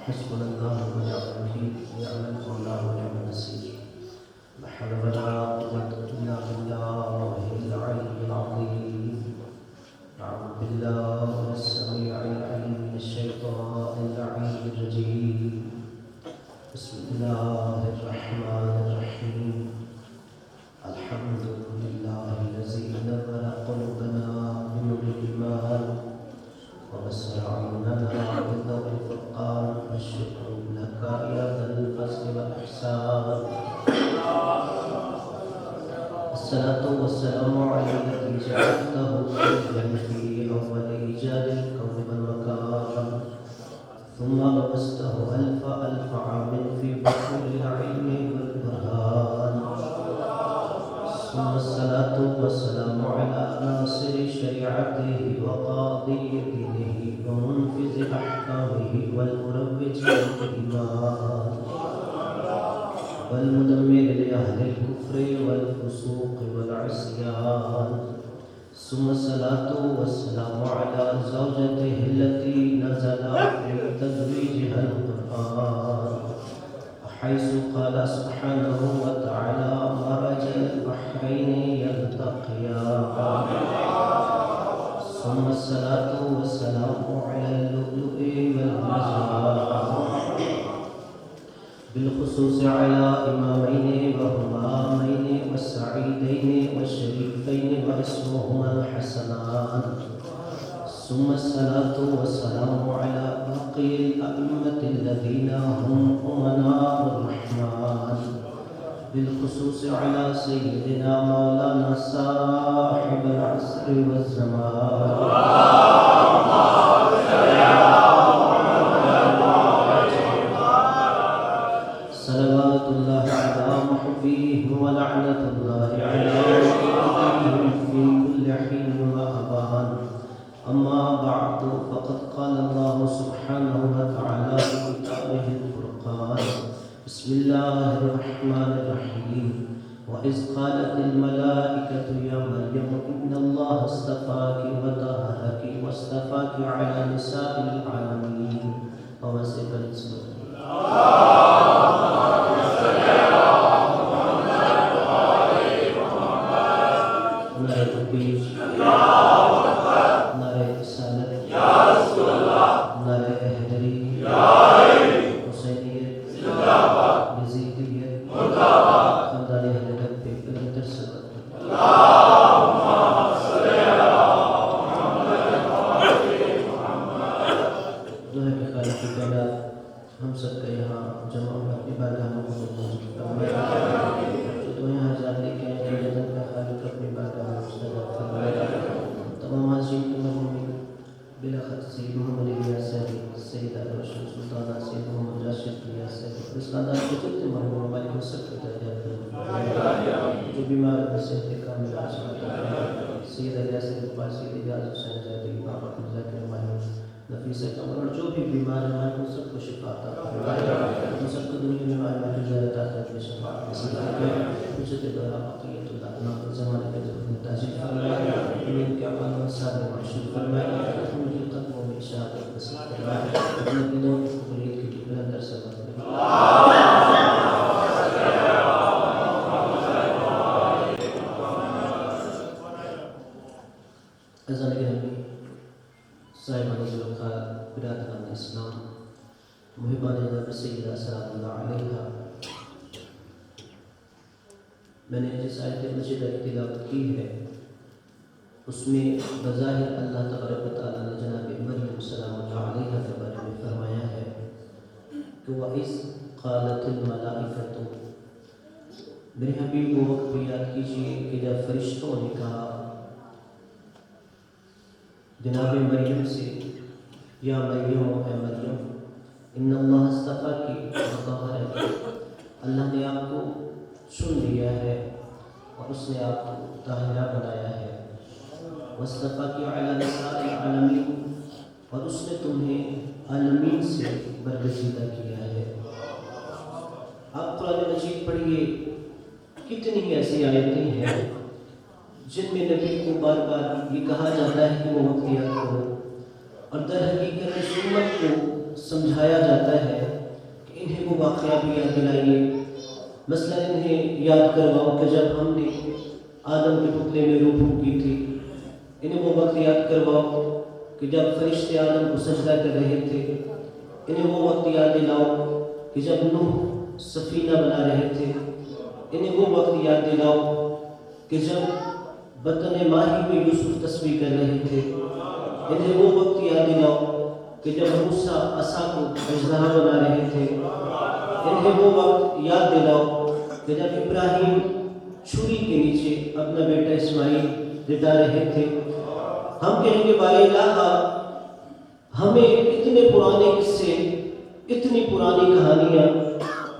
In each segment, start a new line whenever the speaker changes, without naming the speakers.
حسبنا الله ونعم الوكيل نعم المولى ونعم النصير لا حول ولا قوة إلا بالله العلي العظيم أعوذ بالله السميع العليم من الشيطان اللعين الرجيم بسم الله الرحمن الرحيم الحمد لله الذي نور قلوبنا بنور الإيمان وبصر عيوننا بضوء الفرقان والشكر لك يا ذا الفضل والإحسان الصلاة والسلام على الذي جعلته سيدا في أول إيجاد الكون والمكان ثم لبسته ألف عام في بحور العلم والبرهان ثم الصلاة والسلام على ناصر شريعته وقاضي دينه ومنفذ أحكامه والمروج للإيمان والمدمر لأهل الكفر والفسوق والعصيان ثم الصلاة والسلام على زوجته التي نزل في تزويجها القرآن حيث قال سبحانه وتعالى مرج البحرين يلتقيان ثم الصلاة والسلام على اللؤلؤ والمرجان بالخصوص على إمامين وهمامين والسعيدين والشريفين واسمهما الحسنان ثم الصلاة والسلام على باقي الأئمة الذين هم أمناء الرحمن بالخصوص على سيدنا مولانا صاحب العصر والزمان صلوات الله على محبيه ولعنة الله على محبيه في كل حين وأبان أما بعد فقد قال الله سبحانه وتعالى في كتابه الفرقان بسم الله الرحمن الرحيم وإذ قالت الملائكة يا مريم إن الله اصطفاك وطهرك واصطفاك على نساء العالمين ووصف الاسم ہم سب کا یہاں جمع ہوا عبادت ہم کو فرمایا جو تو یہاں جانے کے ہیں جنت کا خالق اپنی عبادت ہم مستجاب فرمایا تمام حاضرین کی مرحومی بلاخط سید محمد الیاس صاحب سید روشن سلطانہ سید محمد راشد الیاس صاحب اس خاندان کے جتنے مرحوم ہماری کو سب کو درجات فرمایا جو بیمار ہے صحت کامل عاجل سید الیاس صاحب پاس سید اجاز حسین زیدی بابا کو ذکر مایوس نفیس کمر اور جو بھی بیمار ہیں ان سب کو شفا عطا فرمائے ان سب کو دنیا میں مال تجارت آخرت میں شفا نصیب فرمائے مجھے دعا بقیت اللہ نام زمانے کے ضرورت میں تاجر فرمائے ان کے اعمال و سارے معشور فرمائے ان کے قدموں میں شہادت نصیب فرمائے اپنے دلوں کی قبولیت کی ٹکڑا در سبب اذان گرامی صاحب نزل الخال برادران اسلام محبان جناب سیدہ سلام اللہ علیہ میں نے جس آیت مجیدہ کی تلاوت کی ہے اس میں بظاہر اللہ تبارک و تعالیٰ نے جناب مریم سلام اللہ علیہ کے بارے میں فرمایا ہے کہ وَإِذْ قَالَتِ الْمَلَائِكَةُ میرے حبیب وہ وقت بھی یاد کیجئے کہ جب فرشتوں نے کہا جناب مریم سے یا مریم اے مریم ان اللہ اصطفاکی وطہرک اللہ نے آپ کو چن لیا ہے اور اس نے آپ کو طاہرہ بنایا ہے واصطفاکی علی نساء العالمین اور اس نے تمہیں عالمین سے برگزیدہ کیا ہے۔ آپ قرآن مجید پڑھیے کتنی ایسی آیتیں ہیں جن میں نبی کو بار بار یہ کہا جاتا ہے کہ وہ وقت یاد کرو، اور در حقیقت اس امت کو سمجھایا جاتا ہے کہ انہیں وہ واقعہ بھی یاد دلائیے، مثلا انہیں یاد کرواؤ کہ جب ہم نے آدم کے پتلے میں روح پھونک کی تھی، انہیں وہ وقت یاد کرواؤ کہ جب فرشتے آدم کو سجدہ کر رہے تھے، انہیں وہ وقت یاد دلاؤ کہ جب نوح سفینہ بنا رہے تھے، انہیں وہ وقت یاد دلاؤ کہ جب بطن ماہی میں یوسف تسبیح کر رہے تھے، انہیں وہ وقت یاد دلاؤ کہ جب موسیٰ عصا کو اژدہا بنا رہے تھے، انہیں وہ وقت یاد دلاؤ کہ جب ابراہیم چھری کے نیچے اپنا بیٹا اسماعیل لٹا رہے تھے۔ ہم کہیں گے بارے الہ ہمیں اتنے پرانے قصے، اتنی پرانی کہانیاں،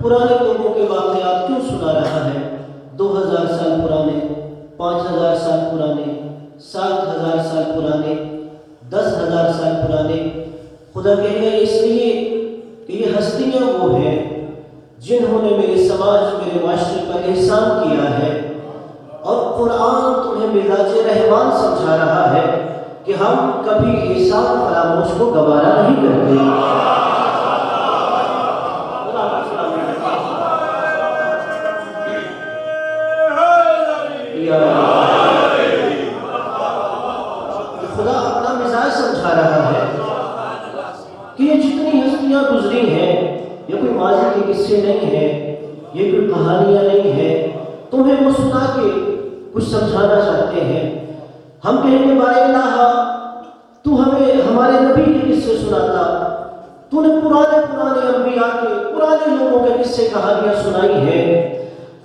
پرانے لوگوں کے واقعات کیوں سنا رہا ہے؟ 2000 سال پرانے، 5000 سال پرانے، 7000 سال پرانے، 10,000 سال پرانے۔ خدا کہے گا اس لیے کہ یہ ہستیاں وہ ہیں جنہوں نے میرے سماج، میرے معاشرے پر احسان کیا ہے، اور قرآن تمہیں مزاج رحمان سمجھا رہا ہے کہ ہم کبھی احسان فراموش کو گوارا نہیں کرتے۔ خدا اپنا مزاج سمجھا رہا ہے کہ یہ جتنی ہستیاں گزری ہیں، یہ کوئی ماضی کے قصے نہیں ہیں، یہ کوئی کہانیاں نہیں ہیں، تمہیں وہ سنا کے کچھ سمجھانا چاہتے ہیں۔ ہم کہیں گے بارے الہ تو ہمیں ہمارے نبی کے قصے سناتا، تو نے پرانے انبیاء کے، پرانے لوگوں کے قصے کہانیاں سنائی ہیں،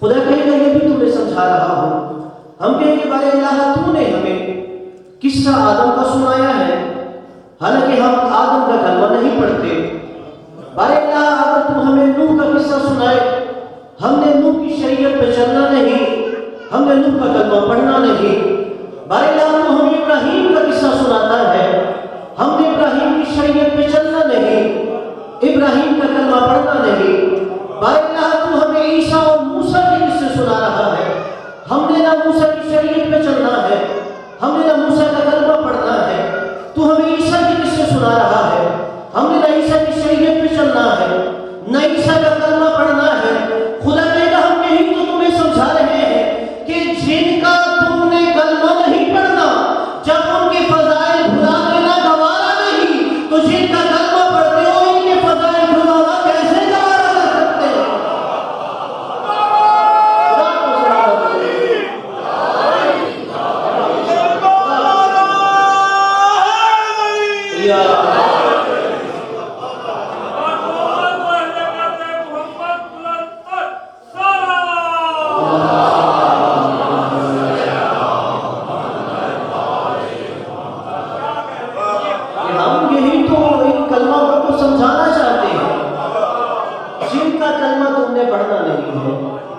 خدا کہے گا یہ بھی تمہیں سمجھا رہا ہوں۔ ہم کہیں گے بارے الہ تو نے ہمیں قصہ آدم کا سنایا ہے، حالانکہ ہم آدم کا کلمہ نہیں پڑھتے۔ بارے الہ اگر تو ہمیں نوح کا قصہ سنائے، ہم نے نوح کی شریعت پہ چلنا نہیں، ہم نے نوح کا کلمہ پڑھنا نہیں۔ بارے الہ تو ہمیں ابراہیم کا قصہ سناتا ہے، ہم نے ابراہیم کی شریعت پہ چلنا نہیں، ابراہیم کا کلمہ پڑھنا نہیں۔ بارے الہ تو ہمیں عیسیٰ اور موسیٰ کے قصے سنا رہا ہے، ہم نے نہ موسیٰ کی شریعت پہ چلنا ہے، ہم نے نہ موسیٰ کا کلمہ پڑھنا ہے۔ تو ہمیں عیسیٰ کے قصے سنا رہا ہے، ہم نے نہ عیسیٰ کی شریعت پہ چلنا ہے، نہ عیسیٰ کا کلمہ پڑھنا ہے۔ خدا کہے گا ہم یہی تو تمہیں سمجھا رہے ہیں کہ جن کا تم نے کلمہ نہیں پڑھنا، جب ان کے فضائل بھلا دینا گوارا نہیں، تو جن کا کلمہ پڑھتے ہو ان کے فضائل بھلانا کیسے گوارا کر سکتے ہیں؟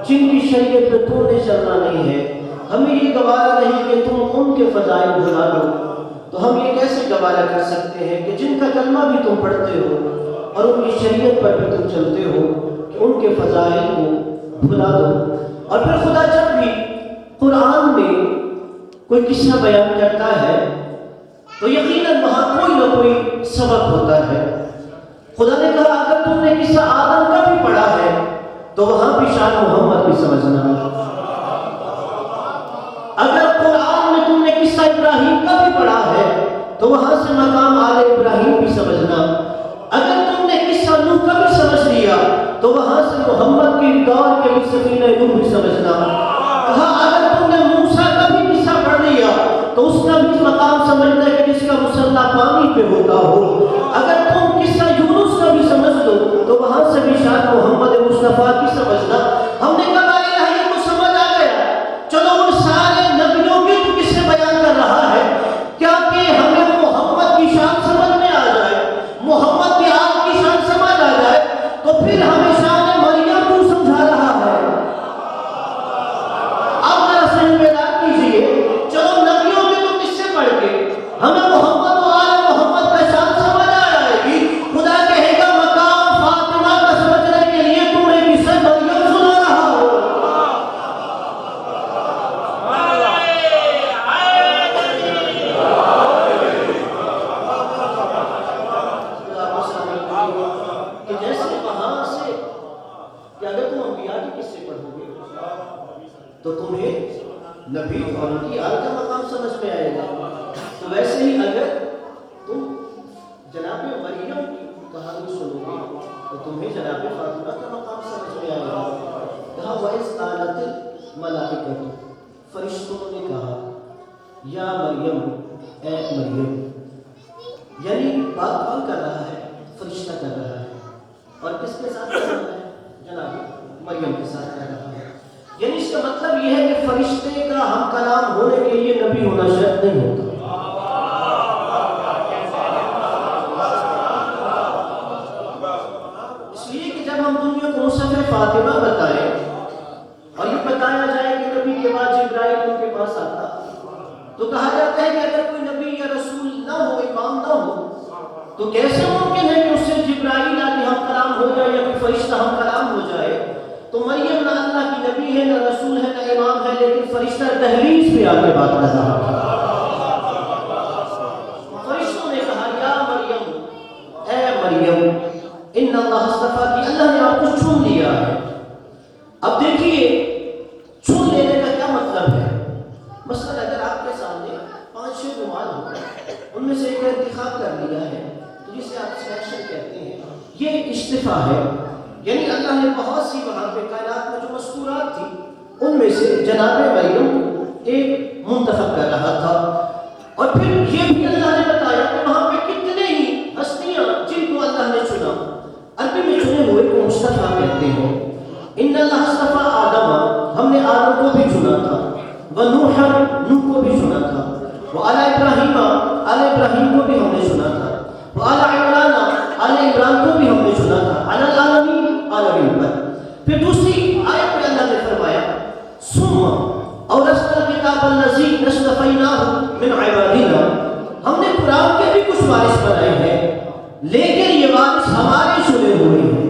جن کی شریعت پہ تو نے چلنا نہیں ہے، ہمیں یہ گوارا نہیں کہ تم ان کے فضائل بھلا لو۔ تو ہم یہ کیسے گوارا کر سکتے ہیں کہ جن کا کلمہ بھی تم پڑھتے ہو اور ان کی شریعت پر بھی تم چلتے ہو کہ ان کے فضائل کو بھلا دو۔ اور پھر خدا جب بھی قرآن میں کوئی قصہ بیان کرتا ہے تو یقیناً وہاں کوئی نہ کوئی سبق ہوتا ہے۔ خدا نے کہا اگر تم نے قصہ آدم کا بھی پڑھا ہے تو وہاں بھی شان محمد بھی سمجھنا، اگر قرآن میں تم نے قصہ ابراہیم کا بھی پڑھا ہے تو وہاں سے مقام آل ابراہیم بھی سمجھنا، اگر تم نے قصہ نوح کا بھی سمجھ لیا تو وہاں سے محمد کی دور کے بھی سفینہ نوح بھی سمجھنا۔ کہا اگر تم نے موسیٰ کا بھی قصہ پڑھ لیا تو اس کا بھی مقام سمجھنا کہ جس کا مسلح پانی پہ ہوتا ہو، اگر تم قصہ یونس کا بھی سمجھ لو تو وہاں سے بھی شان محمد مصطفیٰ کی سمجھنا۔ ہم نے کہا یہ تو سمجھ آ گیا، چلو ان سارے نبیوں کے تو قصے بیان کر رہا ہے، کیا کہ ہمیں محمد کی شان سمجھ میں آ جائے، محمد کی آل کی شان سمجھ آ جائے، تو پھر ہمیں شان مریم کو سمجھا رہا ہے۔ اب ذرا سمجھ میں لا کیجیے، چلو نبیوں کے تو قصے پڑھ کے ہمیں محمد و آل محمد کا شان سمجھ آ جائے گی، تو تمہیں نبی اور ان کی آل کا مقام سمجھ میں آئے گا. تو ویسے ہی اگر تم جناب مریم کی کہانی سنو گے تو تمہیں جناب فاطمہ کا مقام سمجھ میں آئے گا. کہا وَإِذْ قَالَتِ الْمَلَائِكَةُ, فرشتوں نے کہا یا مریم, اے مریم. یعنی بات کون کر رہا ہے؟ فرشتہ کر رہا ہے. اور کس کے ساتھ کر رہا ہے؟ جناب مریم کے ساتھ کر رہا ہے. یعنی اس کا مطلب یہ ہے کہ فرشتے کا ہم کلام ہونے کے لیے نبی ہونا شرط نہیں ہوتا. اس لیے کہ جب ہم دنیا کو مصحف فاطمہ بتائیں اور یہ بتایا جائے کہ نبی کے بعد جبرائیل ان کے پاس آتا, تو کہا جاتا ہے کہ اگر کوئی نبی یا رسول نہ ہو, امام نہ ہو, تو کیسے ممکن ہے کہ اس سے جبرائیل آ کے ہم کلام ہو جائے یا کوئی فرشتہ ہم کلام ہو جائے. تو مریم نہ اللہ کی نبی ہے, نہ رسول ہے, نہ امام ہے, لیکن فرشتہ دہلیز پہ آ کے بات کر رہا ہے. فرشتوں نے کہا یا مریم, اے مریم, ان اللہ اصطفیٰ کی, اللہ نے آپ کو چن لیا ہے. اب دیکھیے چن لینے کا کیا مطلب ہے. مثلا اگر آپ کے سامنے 5-6 نماز ہو, ان میں سے ایک انتخاب کر لیا ہے, تو جسے آپ سلیکشن کہتے ہیں, یہ اصطفیٰ ہے. یعنی اللہ نے بہت سی وہاں پہ کائنات میں جو مذکورات تھی ان میں سے جناب مریم کو ایک منتخب کر رہا تھا. اور پھر یہ بھی اللہ نے بتایا کہ وہاں پہ کتنے ہی ہستیاں جن کو اللہ نے چنا. عربی میں چنے ہوئے کو مصطفیٰ کہتے ہیں. ان اللہ اصطفیٰ آدم, ہم نے آدم کو بھی چنا تھا, ونوحا, نوح کو بھی چنا تھا, وعلی ابراہیم, آل ابراہیم کو بھی ہم نے چنا تھا, وعلی عمران, آل عمران کو بھی ہم نے چنا تھا, علی العالمین, عالمین پر. پھر دوسری آیت میں اللہ نے فرمایا ثم اورثنا الکتاب الذی اصطفیناہ من عبادنا, ہم نے قرآن کے بھی کچھ وارث بنائے ہیں لیکن یہ وارث ہمارے چنے ہوئے ہیں.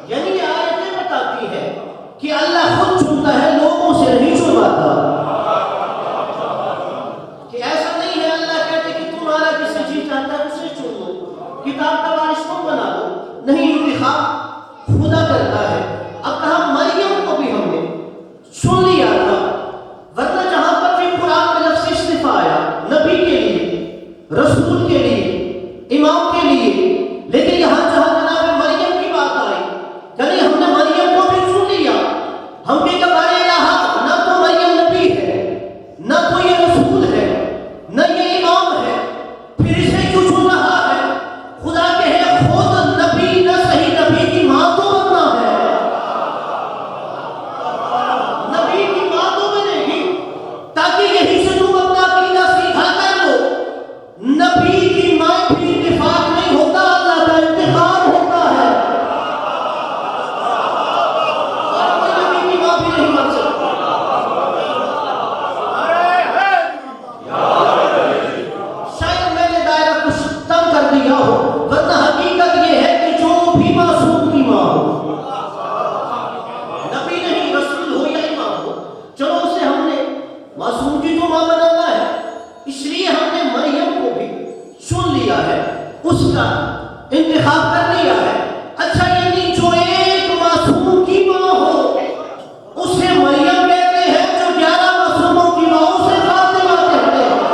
یعنی یہ آیتیں بتاتی ہیں کہ اللہ خود چنتا ہے, لوگوں سے نہیں چنواتا. کہ ایسا نہیں ہے اللہ کہتے کہ تمہارا جسے جی چاہتا ہے اسے چن لو, کتاب کا وارث تم بنا دو. نہیں, انتخاب خدا کرتا ہے. اب کہا مریم کو بھی ہم نے سن لیا تھا, ورنہ جہاں پر بھی قرآن میں لفظ اصطفیٰ آیا نبی کے لیے, رسول کے لیے, امام کے لیے, لیکن یہاں جہاں جناب مریم کی بات آئی, یعنی ہم نے مریم کو بھی سن لیا. ہم کے کبارے الہ, نہ تو مریم نبی ہے, نہ تو یہ رسول ہے, نہ یہ امام ہے, پھر اسے کیوں چن رہا ہے؟ خدا کہے خود نبی نہ صحیح نبی کی ماں تو بننا ہے. نبی کی ماں تو بنے گی تاکہ یہی سے تم اپنا عقیدہ سیکھا کر لو. نبی کی ماں بھی اتفاق نہیں ہوتا, اللہ کا انتخاب ہوتا ہے. اور کوئی نبی کی ماں بھی نہیں بن سکتا. شاید میں نے دائرہ کچھ تنگ کر دیا ہو, ورنہ حقیقت یہ ہے کہ جو بھی معصوم کی ماں ہو, نبی نہیں رسول ہو یا امام ہو, چلو اسے ہم نے معصوم کی تو ماں بنانا ہے, اس لیے ہم نے مریم کو بھی سن لیا ہے, اس کا انتخاب کر لیا ہے. اچھا, یعنی جو ایک معصوم کی ماں ہو اسے مریم کہتے ہیں, جو 11 معصوموں کی ماں اسے فاطمہ کہتے ہیں.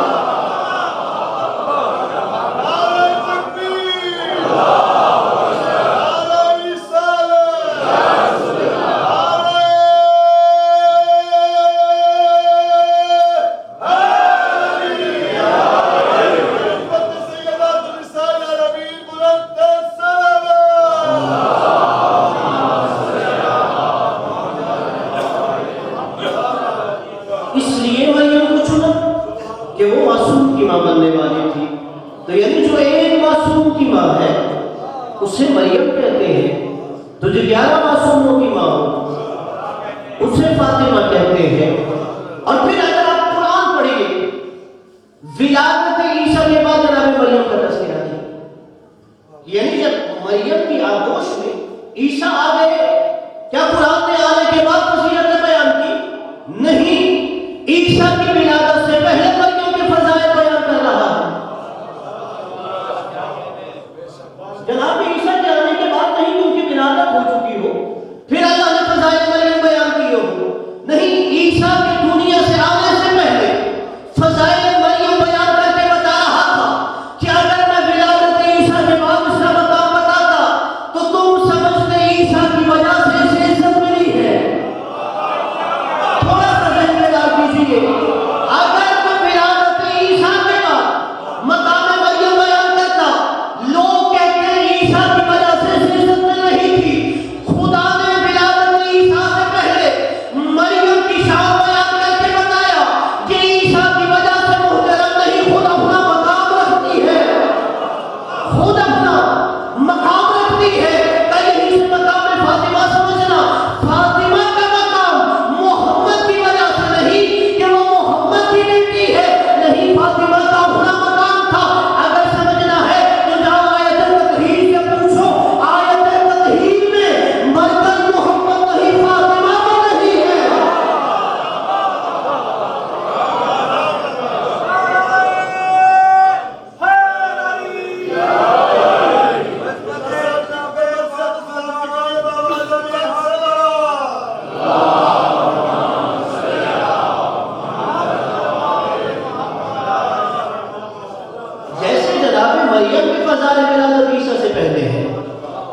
اس لیے مریم کو چنا کہ وہ معصوم کی ماں بننے والی تھی. تو یعنی جو ایک معصوم کی ماں ہے اسے مریم کہتے ہیں, تو جو 11 معصوموں کی ماں ہو اسے فاطمہ کہتے ہیں. اور پھر اگر آپ قرآن پڑھیں گے, ولادت عیسیٰ کے بعد جناب مریم کا تذکرہ ہے. یعنی جب مریم کی آغوش میں عیسیٰ آ گئے, کیا قرآن نے آنے کے بعد فضیلت بیان کی؟ نہیں, عیسیٰ کی ولادت سے پہلے مریم کے فضائل بیان کر رہا ہے. جناب عیسیٰ کے آنے کے بعد نہیں کہ ان کی ولادت ہو چکی ہو, پھر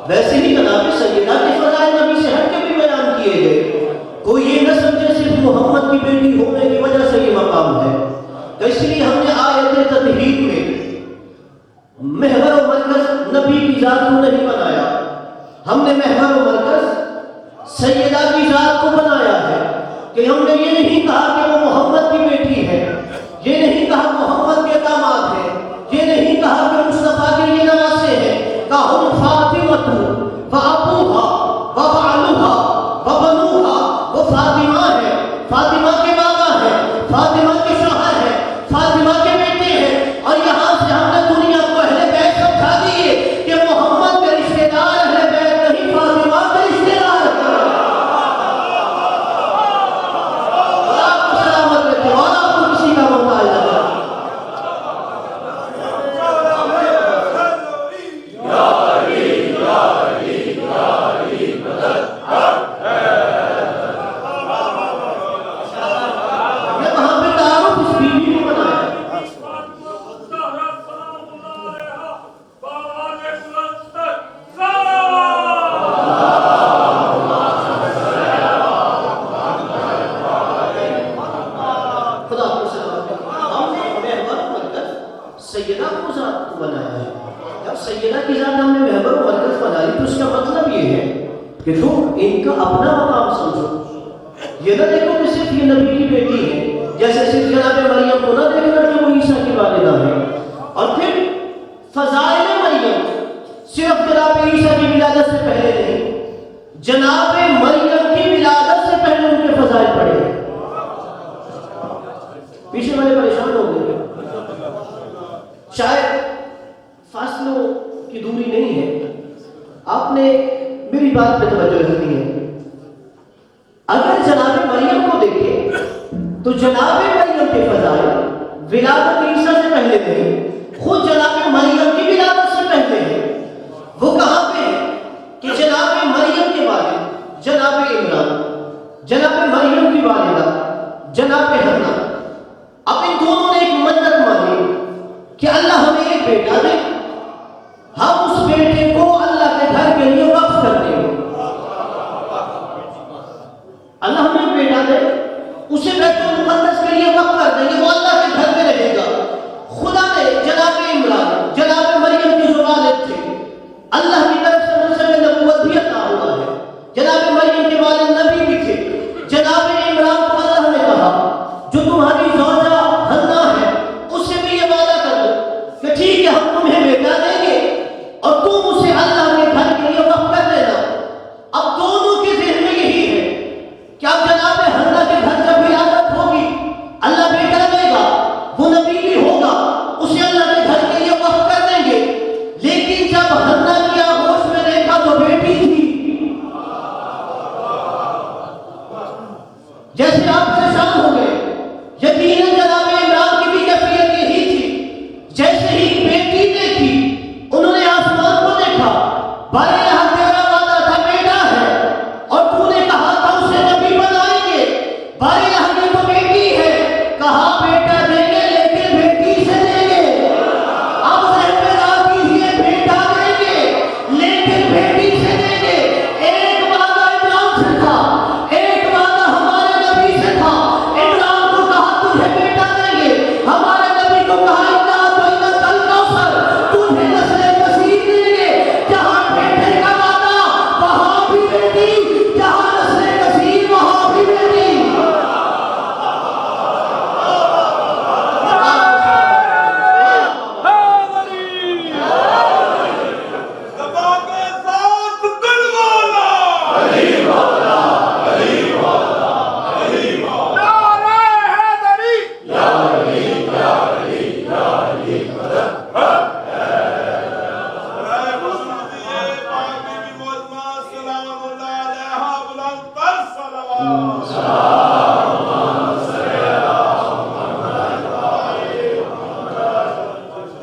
ویسے ہی جناب سیدہ کے فضائل نبی سے ہٹ کے بھی بیان کیے گئے. کوئی یہ نہ سمجھے صرف محمد کی بیٹی ہونے کی وجہ سے یہ مقام ہے. تو اس لیے ہم نے آیت تطہیر میں محور و مرکز نبی کی ذات کو نہیں بنایا، ہم نے محور و مرکز سیدہ کی ذات کو بنایا ہے. کہ ہم نے یہ نہیں کہا کہ وہ محمد کی بیٹی ہے، یہ نہیں کہا محمد کے داماد ہے، یہ نہیں کہا کہ مصطفیٰ کے یہ نواسے ہیں. کہا ہم فاطمہ وابوہا وبعلوہا وبنوہا، وہ فاطمہ ہے، فاطمہ کے بابا ہے، فاطمہ کے شوہر ہے، فاطمہ کے بیٹے ہیں. اور یہاں سے ہم نے دنیا کو اہل بیت سمجھا دیے کہ محمد کے رشتہ دار اہل بیت نہیں، فاطمہ کے رشتہ دار ہیں. اللہ آپ کو سلامت رکھے اور آپ کو کسی کا محتاج نہ کرے. سیدہ کو ذات کو بنایا ہے. جب سیدہ کی ذات ہم نے محور و مرکز بنائی تو اس کا مطلب یہ ہے کہ تم ان کا اپنا مقام سمجھو. یہ نہ دیکھو کہ صرف یہ نبی کی بیٹی ہے، جیسے صرف جناب مریم کو نہ دیکھنا کہ وہ عیسیٰ کی والدہ ہے. اور پھر فضائل مریم صرف جناب عیسیٰ کی ولادت سے پہلے نہیں، جناب مریم کی ولادت سے پہلے ان کے فضائل پڑھے. پیچھے والے پریشان ہو گئے، شاید فاصلوں کی دوری نہیں ہے، آپ نے میری بات پہ توجہ رکھنی ہے. اگر جناب مریم کو دیکھیں تو جناب مریم کے فضائل ولادت عیسیٰ سے پہلے نہیں، خود جناب مریم کی ولادت سے پہلے ہیں. وہ کہاں پہ ہے کہ جناب مریم کے والد جناب عمران، جناب مریم کی والدہ جناب حنا، اب ان دونوں نے ایک منت مانی کہ اللہ ہمیں ایک بیٹا دے، ہم اس بیٹے کو اللہ کے گھر کے لیے وقف کر دیں گے. اللہ ہمیں ایک بیٹا دے، اسے بیت المقدس کے لیے وقف کر دیں گے، وہ اللہ کے گھر میں رہے گا. خدا نے جناب عمران جناب مریم کے جو والد تھے، اللہ کی طرف سے منصب نبوت بھی عطا ہوا ہے. جناب مریم کے والد نبی بھی تھے. جناب عمران کو اللہ نے کہا جو تمہاری زوجہ حنا ہے اس سے بھی یہ وعدہ کر دو کہ ٹھیک ہے ہم تمہیں بیٹا دیں گے اور تم اسے اللہ کے گھر کے لیے وقف کر دینا. اب دونوں کے ذہن میں یہی ہے کہ اب جناب حنا کے گھر جب ولادت ہوگی اللہ بیٹا دے گا، وہ نبی بھی ہوگا، اسے اللہ کے گھر کے لیے وقف کر دیں گے. لیکن جب حنا کی آغوش میں دیکھا تو بیٹی تھی. جیسے آپ پریشان ہو گئے، یقیناً جناب عمران کی بھی کیفیت یہی تھی. جیسے ہی بیٹی دیکھی انہوں نے آسمان کو دیکھا، بارے یہاں تیرا وعدہ تھا بیٹا ہے اور تو نے کہا تھا اسے نبی بنائیں گے، بارے یہاں یہ تو بیٹی ہے، کہا بیٹا دیں گے لیکن بیٹی سے دیں گے. اب ذہن میں رات کیجیے بیٹا دیں گے لیکن بیٹی سے دیں گے. ایک وعدہ عمران سے تھا، ایک وعدہ ہمارے نبی سے تھا. عمران کو کہا تجھے بیٹا دیں گے، ہمارے نبی کو کہا تجھے نسل کثیر دیں گے. جہاں بیٹے کا وعدہ وہاں بھی بیٹی، جہاں نسل کثیر وہاں بھی بیٹی.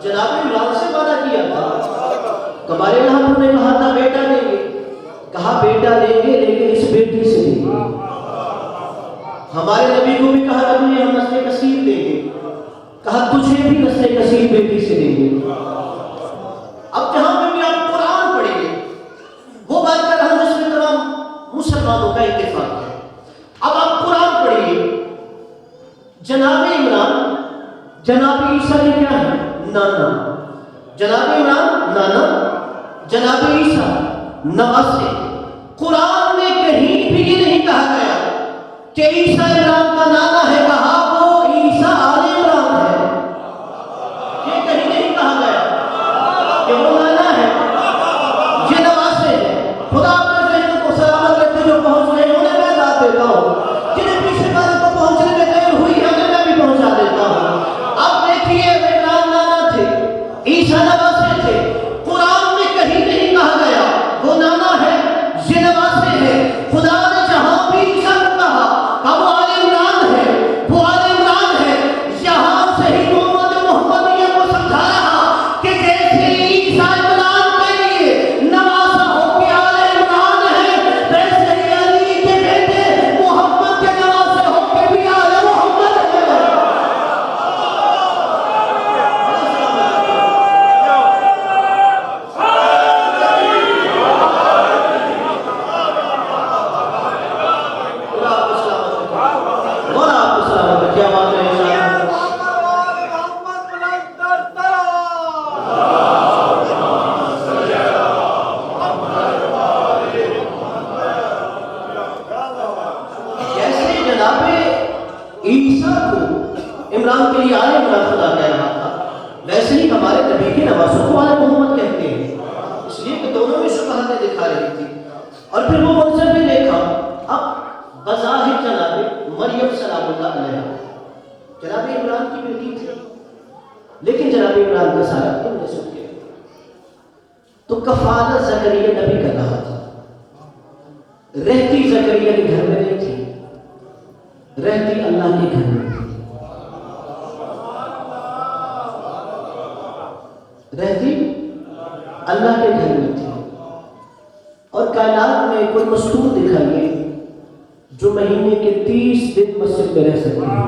جناب عمران سے وعدہ کیا تھا، ہمارے یہاں تم نے کہا تھا بیٹا دیں گے، کہا بیٹا دیں گے لیکن اس بیٹی سے دیں گے. ہمارے نبی کو بھی کہا کہ تمہیں ہم نسل کثیر دیں گے، کہا تجھے بھی نسل کثیر بیٹی سے دیں گے. اب جہاں پہ بھی آپ قرآن پڑھیں گے جناب عیسیٰ یہ کیا ہے؟ نانا. جناب عمران نانا، جناب عیسیٰ نواسے. قرآن میں کہیں بھی یہ نہیں کہا گیا کہ عیسیٰ عمران کا نانا ہے، کہا وہ عیسیٰ آل عمران ہے. یہ کہیں نہیں کہا گیا کہ وہ نانا ہے، یہ نواسے ہے. خدا اپنے ذہن کو سلامت رکھتے جو پہنچ گئے انہیں میں داد دیتا ہوں، جنہیں پیچھے والوں کو پہنچنے میں دیر ہوئی ہے انہیں میں بھی پہنچا دیتا ہوں. اب دیکھیے عمران نانا تھے، عیسیٰ نواسے تھے. قرآن میں کہیں نہیں کہا گیا وہ نانا ہے، یہ نواسے ہے. خدا نے جہاں بھی عیسیٰ کو کہا کہ وہ آل عمران ہے، وہ آل عمران ہے. یہاں سے ہی امت محمدیہ کو سمجھا رہا کہ جیسے عیسیٰ عمران کے لیے نواسا ہو کے آل عمران ہے، ویسے ہی علی کے بیٹے محمد کے نواسے ہو کے بھی آل محمد ہے. کیا بات ہے؟ جیسے جناب عیسیٰ کو عمران کے لیے آل عمران خدا کہہ رہا تھا، ویسے ہی ہمارے نبی کے نواسوں کو آل محمد کہتے ہیں، اس لیے کہ دونوں میں شباہتیں دکھا رہی تھی. اور پھر وہ منظر بھی دیکھا. اب بظاہر جناب مریم سلام اللہ علیہ جناب عمران کی بیٹی تھی، لیکن جناب عمران کا سارا ان میں سب کے تو کفالہ زکریا نبی کر رہا تھا. رہتی زکریا کے گھر میں نہیں تھی، رہتی اللہ کے گھر میں تھی. رہتی اللہ کے گھر میں تھی. اور کائنات میں کوئی مستور دکھائیے جو مہینے کے 30 دن مسجد میں رہ سکتے ہیں.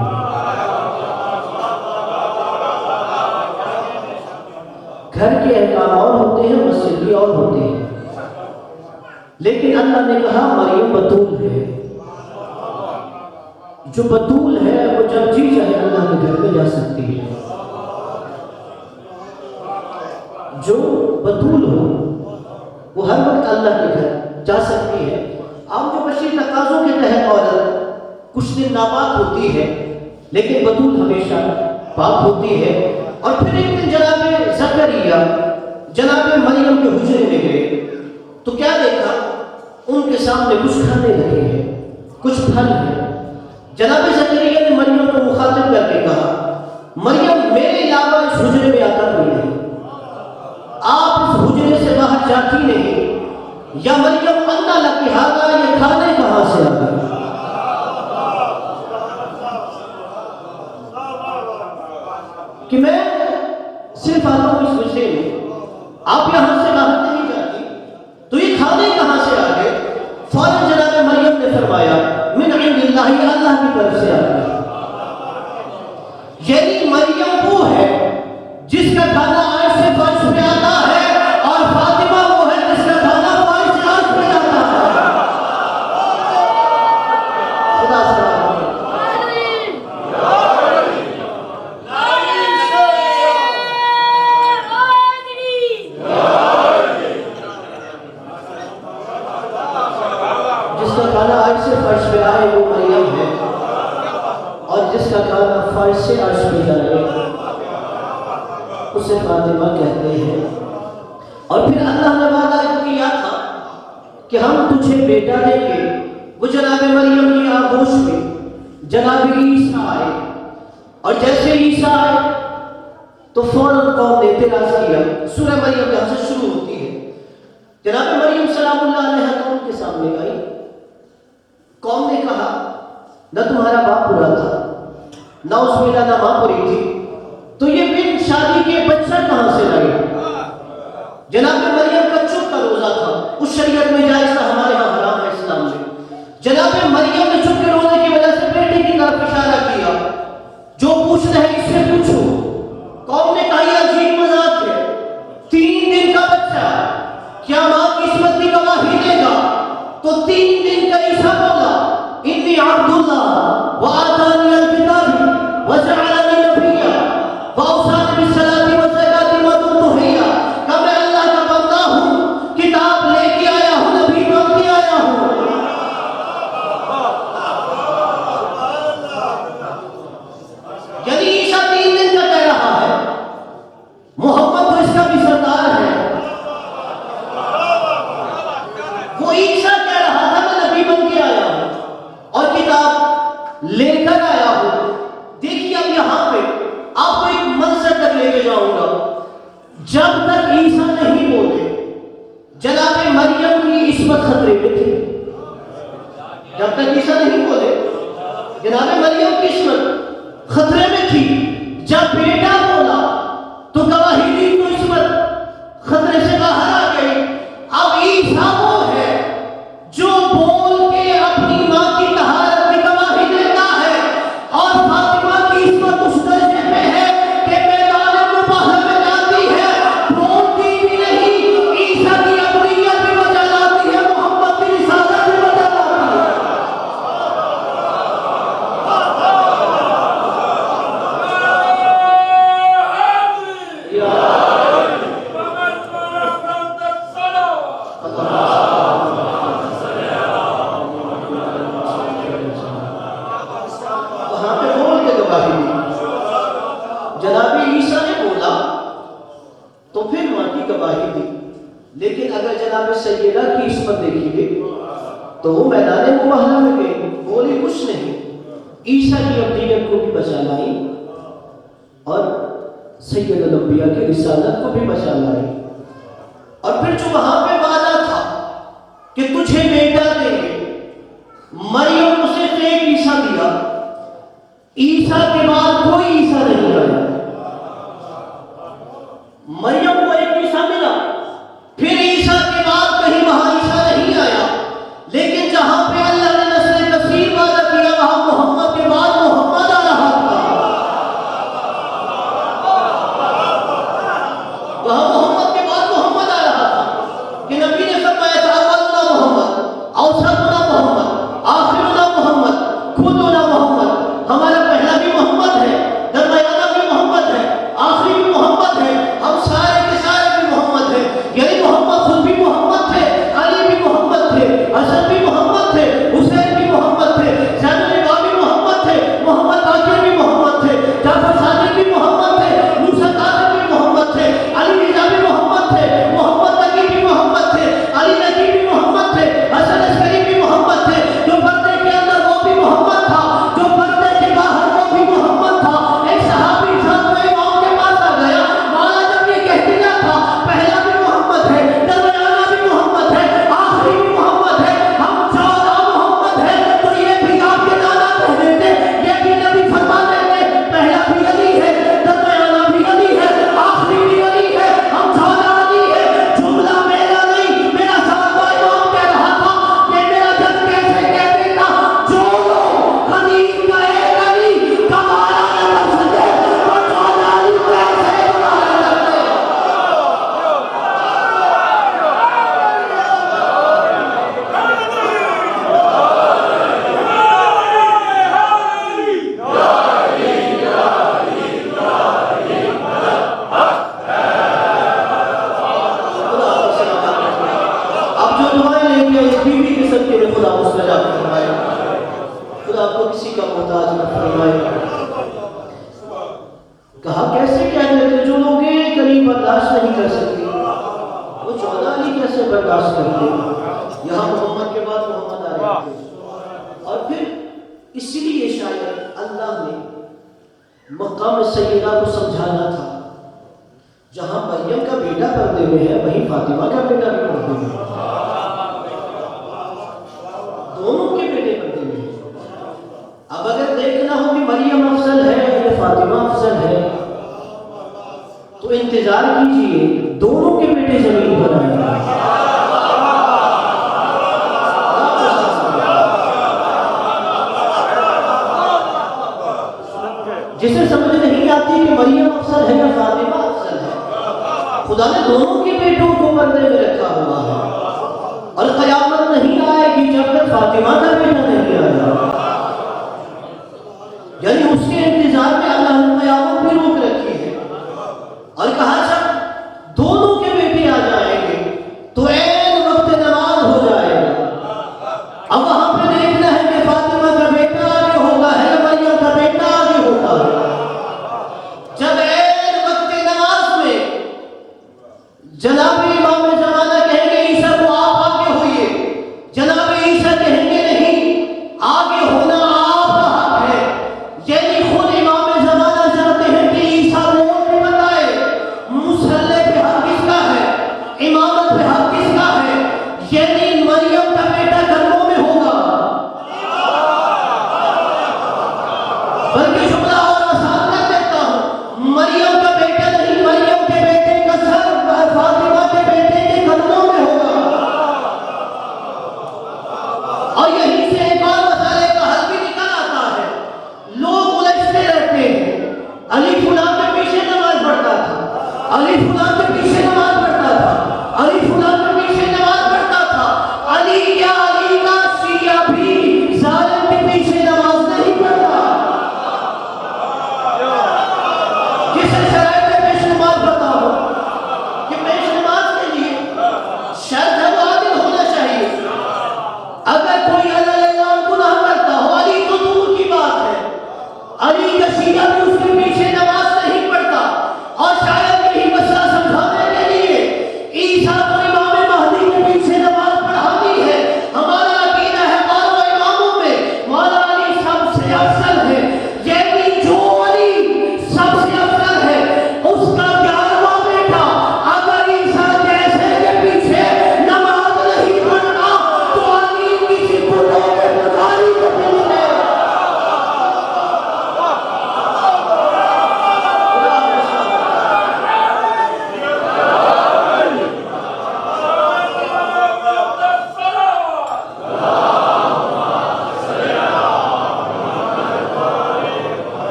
گھر کے احکام اور ہوتے ہیں، مسجد بھی اور ہوتے ہیں. لیکن اللہ نے کہا مریم بتول ہے. جو بتول ہے وہ جب جی چاہے اللہ کے گھر میں جا سکتی ہے. جو بتول ہو وہ ہر وقت اللہ کے گھر جا سکتی ہے. اب جو بشری تقاضوں کے تحت عورت کچھ دن ناپاک ہوتی ہے، لیکن بتول ہمیشہ پاک ہوتی ہے. اور پھر ایک دن جناب زکریا جناب مریم کے حجرے میں گئے تو کیا دیکھا؟ ان کے سامنے کچھ کھانے لگے ہیں، کچھ پھل ہیں. جناب زکریا نے مریم کو مخاطب کر کے کہا، مریم میرے علاوہ اس حجرے میں آتا کوئی نہیں، آپ اس حجرے سے باہر جاتی نہیں. یا مریم انا لکی ھذا، یہ کھانے کہاں سے آ گئے؟ کہ میں صرف آتا ہوں اس حجرے میں، آپ یہاں سے باہر نہیں جاتی، تو یہ کھانے کہاں سے آ گئے؟ فوراً جناب مریم نے فرمایا من عند اللہ، یہ اللہ کی طرف سے آ گئے. یعنی مریم وہ ہے جس کا کھانا عرش سے فرش پہ آتا ہے، اور فاطمہ وہ ہے جس کا کھانا فرش سے عرش پہ جاتا ہے. خدا سلام. جس کا کھانا عرش سے فرش پہ آئے وہ مریم ہے، اور جس کا کھانا فرش سے عرش پہ جائے اسے فاطمہ کہتے ہیں. اور پھر اللہ نے وعدہ کیا تھا کہ ہم تجھے بیٹا دیں گے. وہ جناب مریم کی آغوش میں جناب عیسیٰ آئے، اور جیسے عیسیٰ آئے تو فوراً قوم نے اعتراض کیا. سورہ مریم یہاں سے شروع ہوتی ہے. جناب مریم سلام اللہ علیہ قوم کے سامنے آئی. قوم نے کہا نہ تمہارا باپ برا تھا، نہ اس میں نہ ماں بری تھی، تو یہ بن شادی کے بچہ کہاں سے لائی؟ جناب مریم کا چپ کا روزہ تھا، اس شریعت میں جائز تھا، ہمارے ہاں حرام ہے اسلام میں. جناب مریم نے چپ کے روزے کی وجہ سے بیٹے کی طرف اشارہ کیا، جو پوچھنا ہے اس سے پوچھو. قوم نے کہا یہ عجیب مذاق ہے، 3 دن کا بچہ کیا ماں کی عصمت کی گواہی دے گا؟ تو 3 دن کا عیسیٰ بولا انی عبد اللہ وآتانی الکتاب وجعلنی نبیا. عیسیٰ کہہ رہا تھا میں نبی بن کے آیا ہوں اور کتاب لے کر آیا ہوں. دیکھیے اب یہاں پہ آپ کو ایک منظر تک لے کے جاؤں گا. جب تک عیسیٰ نہیں بولے جناب مریم کی عصمت خطرے میں تھی. جب تک عیسیٰ نہیں بولے جناب مریم کی عصمت خطرے میں تھی. جب بیٹا بولا تو گواہی دی تو عصمت خطرے سے باہر آ گئی. اب عیسیٰ وہ ہے جو بول کے اپنی ماں کی طہارت کی گواہی دیتا ہے اور فاطمہ کی عصمت اس درجے میں ہے کہ میدان مباہلہ میں جاتی ہے، بولتی بھی نہیں، عیسیٰ کی ابدیت بھی بچا لاتی ہے، محمد کی رسالت بھی بچا لاتی ہے. وہاں پہ بول کے گواہی دی. جناب عیسیٰ نے بولا تو پھر ماں کی گواہی دی. لیکن اگر جناب سیدہ کی عصمت دیکھی گئی تو وہ میدان مباہلہ میں گئی، بولی کچھ نہیں، عیسیٰ کی ابدیت کو بھی بچا لائی اور سید الانبیاء کی رسالت کو بھی بچا لائی. اور پھر جو وہاں پہ وعدہ تھا کہ تجھے بیٹا دیں گے، مریم اسے ایک عیسیٰ دیا. عیسیٰ کے بعد کوئی عیسیٰ نہیں آیا. مریم کو ایک عیسیٰ ملا، پھر عیسیٰ کے بعد کہیں وہاں عیسیٰ نہیں آیا. لیکن جہاں پہ اللہ نے نسل کثیر وعدہ کیا وہاں محمد کے بعد محمد آ رہا تھا. وہاں محمد کے بعد محمد آ رہا تھا کہ نبی نے فرمایا تھا اولنا محمد، اوسطنا محمد، آخرنا محمد، کلنا محمد. ہمارا پہلا بھی محمد ہے، درمیانہ بھی محمد ہے، آخری بھی محمد ہے، ہم سارے کے سارے بھی محمد ہیں. یعنی محمد خود بھی محمد تھے، علی بھی محمد تھے، حسن بھی محمد تھے، حسین بھی محمد تھے، زین العابدین بھی محمد تھے، محمد باقر بھی محمد تھے، جعفر صادق بھی محمد تھے، موسیٰ کاظم بھی محمد تھے، علی رضا بھی محمد تھے، محمد نقی بھی محمد تھے، علی نقی بھی محمد تھے، حسن عسکری بھی محمد تھے. جو پردے کے اندر وہ بھی محمد تھا، جو پردے کے باہر وہ بھی محمد تھا. ایک صحابی تھا تو امام کے پاس آ گیا، مولا جب یہ کہہ دیا تھا پہلا بھی محمد ہے، درمیانہ بھی محمد ہے، آخری بھی محمد ہے، ہم 14 محمد ہیں، تو یہ بھی آپ کے دادا کہہ دیتے، یہ بھی نبی فرما دیتے پہلا بھی علی ہے، درمیانہ بھی علی ہے، آخری بھی علی ہے، ہم 14 علی ہے. جملہ میرا نہیں، میرا صحابہ امام کہہ رہا تھا کہ میرا جب کیسے کہہ دیتا جو لوگ خلیل کا ایک علی کمانا نہ کر سکے وہ 14 علی کیسے کمانا کرتے. اب جو دعائیں لیں گے اس بیوی کے صدقے میں خدا مستجاب فرمائے. خدا آپ کو کسی کا محتاج نہ فرمائے. کہا کیسے کہہ دیتے جو لوگ ایک علی برداشت نہیں کر سکتے وہ 14 علی کیسے برداشت کرتے. یہاں محمد کے بعد محمد آ رہے تھے. اور پھر اسی لیے شاید اللہ نے مقام سیدہ کو سمجھانا تھا. جہاں مریم کا بیٹا پردے میں ہے وہیں فاطمہ کا بیٹا بھی پردے میں ہے. دونوں کے بیٹے پردے میں ہیں. اب اگر دیکھنا ہو کہ مریم افضل ہے یا فاطمہ افضل ہے تو انتظار کیجئے دونوں کے بیٹے زمین پر آئیں گے. جسے سمجھ نہیں آتی کہ مریم افضل ہے یا فاطمہ افضل ہے، خدا نے دونوں کے بیٹوں کو پردے میں رکھا ہوا ہے. اور قیامت نہیں آئے گی جب تک فاطمہ کا بیٹا نہیں آیا. یعنی اس کے انتظار میں اللہ نے قیامت بھی روک رکھی ہے. اور کہا جب دونوں کے بیٹے آ جائیں گے تو عین وقت نماز ہو جائے گا. اب وہاں پہ دیکھنا ہے کہ فاطمہ کا بیٹا آگے ہوگا ہے یا مریم کا بیٹا آگے ہوگا. جب عین وقت نماز میں جناب امام زمانہ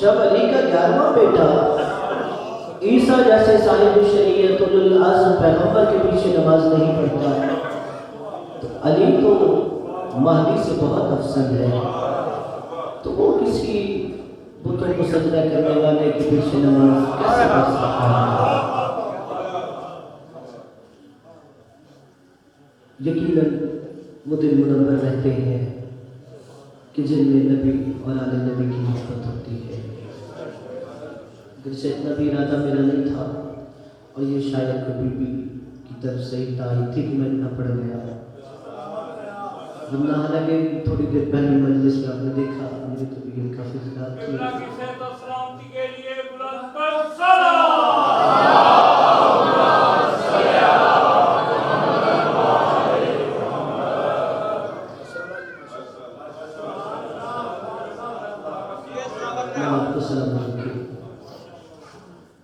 جب علی کا 11واں بیٹا عیسیٰ جیسے صاحب شریعت العظم پیغمبر کے پیچھے نماز نہیں پڑھتا تو علی تو مہدی سے بہت افضل ہے، تو وہ کسی بتوں کو سجدہ کرنے والے کے پیچھے نماز کیسے پڑھ سکتا ہے؟ یقیناً وہ دل منور رہتے ہیں کہ جن میں نبی اور آل نبی کی محبت ہوتی ہے۔ گرچہ اتنا بھی ارادہ میرا نہیں تھا، اور یہ شاید کبھی بھی کی طرف سے اتائی تھی کہ میں اتنا پڑھ گیا، ورنہ حالانکہ تھوڑی دیر پہلے مجلس میں آپ نے دیکھا میری طبیعت کافی خراب تھی۔